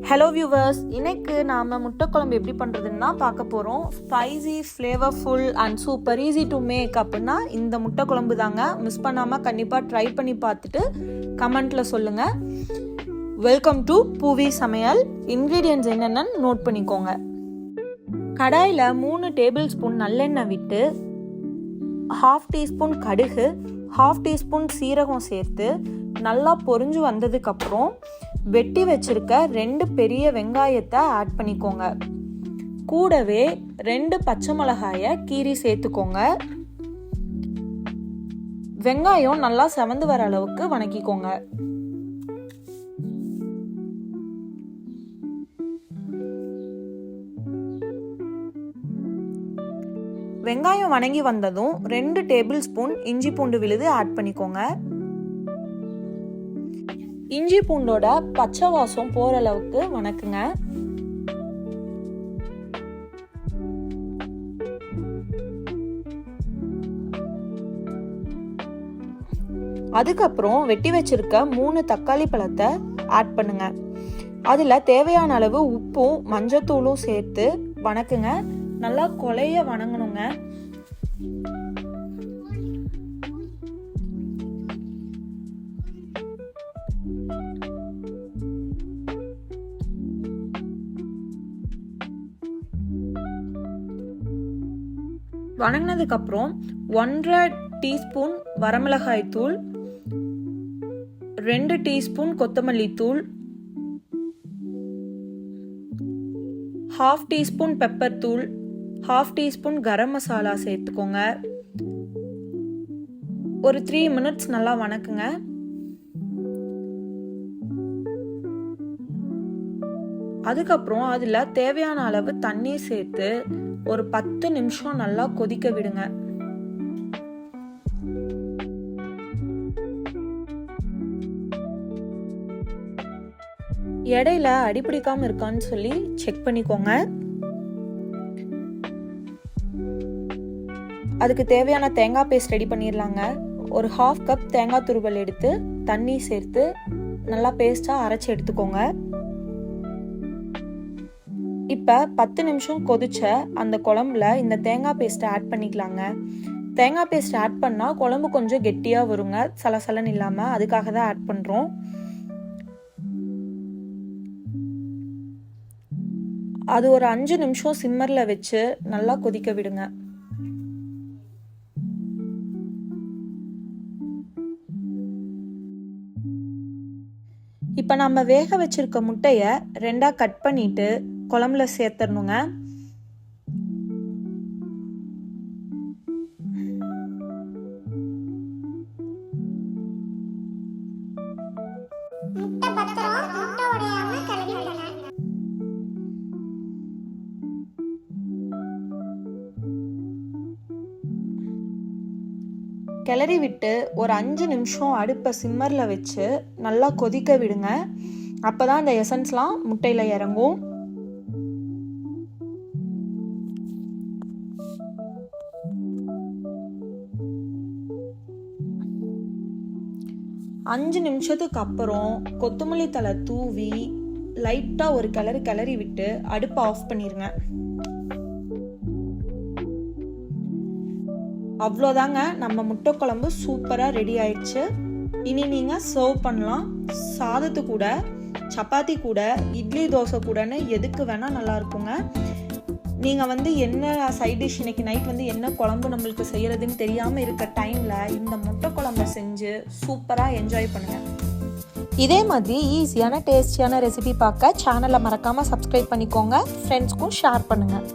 Hello viewers, இன்னைக்கு நாம் முட்டை குழம்பு எப்படி பண்ணுறதுன்னு தான் பார்க்க போகிறோம். Spicy, flavourful and super easy to make அப்படின்னா இந்த முட்டை குழம்பு தாங்க. மிஸ் பண்ணாமல் கண்டிப்பாக ட்ரை பண்ணி பார்த்துட்டு கமெண்ட்டில் சொல்லுங்கள். வெல்கம் டு பூவி சமையல். இன்க்ரீடியன்ட்ஸ் என்னென்னு நோட் பண்ணிக்கோங்க. கடாயில் 3 டேபிள் ஸ்பூன் நல்லெண்ணெய் விட்டு 1/2 டீஸ்பூன் கடுகு, 1/2 டீஸ்பூன் சீரகம் சேர்த்து நல்லா பொரிஞ்சு வந்ததுக்கப்புறம் வெட்டி வச்சிருக்க 2 பெரிய வெங்காயத்தை ஆட் பண்ணிக்கோங்க. கூடவே 2 பச்சை மிளகாயை கீறி சேர்த்துக்கோங்க. வெங்காயம் நல்லா செவந்து வர அளவுக்கு வணக்கிக்கோங்க. வெங்காயம் வணங்கி வந்ததும் 2 டேபிள் ஸ்பூன் இஞ்சி பூண்டு விழுது ஆட் பண்ணிக்கோங்க. இஞ்சி பூண்டோட பச்சை வாசம் போற அளவுக்கு வணக்குங்க. அதுக்கப்புறம் வெட்டி வச்சிருக்க 3 தக்காளி பழத்தை ஆட் பண்ணுங்க. அதுல தேவையான அளவு உப்பும் மஞ்சத்தூளும் சேர்த்து வணக்குங்க. நல்லா கொலைய வணங்கணுங்க. வணங்கினதுக்கு அப்புறம் 1/2 டீஸ்பூன் வரமிளகாய் தூள், 2 டீஸ்பூன் கொத்தமல்லி தூள், 1/2 டீஸ்பூன் பெப்பர் தூள், 1/2 டீஸ்பூன் கரம் மசாலா சேர்த்துக்கோங்க. ஒரு 3 மினிட்ஸ் நல்லா வணக்குங்க. அதுக்கப்புறம் அதுல தேவையான அளவு தண்ணீர் சேர்த்து ஒரு 10 நிமிஷம் நல்லா கொதிக்க விடுங்க. இடையில அடிப்பிடிக்காம இருக்கான்னு சொல்லி செக் பண்ணிக்கோங்க. அதுக்கு தேவையான தேங்காய் பேஸ்ட் ரெடி பண்ணிடலாங்க. ஒரு 1/2 கப் தேங்காய் துருவல் எடுத்து தண்ணி சேர்த்து நல்லா பேஸ்டா அரைச்சி எடுத்துக்கோங்க. இப்போ 10 நிமிஷம் கொதிச்ச அந்த குழம்புல இந்த தேங்காய் பேஸ்ட்டை ஆட் பண்ணிக்கலாங்க. தேங்காய் பேஸ்ட் ஆட் பண்ணால் குழம்பு கொஞ்சம் கெட்டியாக வருங்க, சலசலன்னு இல்லாமல். அதுக்காக தான் ஆட் பண்ணுறோம். அது ஒரு 5 நிமிஷம் சிம்மரில் வச்சு நல்லா கொதிக்க விடுங்க. இப்போ நம்ம வேக வச்சிருக்க முட்டையை 2ஆ கட் பண்ணிட்டு குழம்புல சேர்த்துடணுங்க. கிளறி விட்டு ஒரு 5 நிமிஷம் அடுப்பை சிம்மர்ல வச்சு நல்லா கொதிக்க விடுங்க. அப்பதான் அந்த எசன்ஸ்லாம் முட்டையில இறங்கும். அஞ்சு நிமிஷத்துக்கு அப்புறம் கொத்தமல்லி தழை தூவி லைட்டா ஒரு கிளறி விட்டு அடுப்பை ஆஃப் பண்ணிருங்க. அவ்வளோதாங்க, நம்ம முட்டை குழம்பு சூப்பரா ரெடி ஆயிடுச்சு. இனி நீங்க சர்வ் பண்ணலாம். சாதத்து கூட, சப்பாத்தி கூட, இட்லி தோசை கூடன்னு எதுக்கு வேணா நல்லா இருக்குங்க. நீங்கள் என்ன சைட் டிஷ் இன்னைக்கு நைட் என்ன குழம்பு நம்மளுக்கு செய்கிறதுன்னு தெரியாமல் இருக்க டைமில் இந்த முட்டை குழம்பை செஞ்சு சூப்பராக என்ஜாய் பண்ணுங்கள். இதே மாதிரி ஈஸியான டேஸ்டியான ரெசிபி பார்க்க சேனலை மறக்காமல் சப்ஸ்கிரைப் பண்ணிக்கோங்க. ஃப்ரெண்ட்ஸ்க்கும் ஷேர் பண்ணுங்கள்.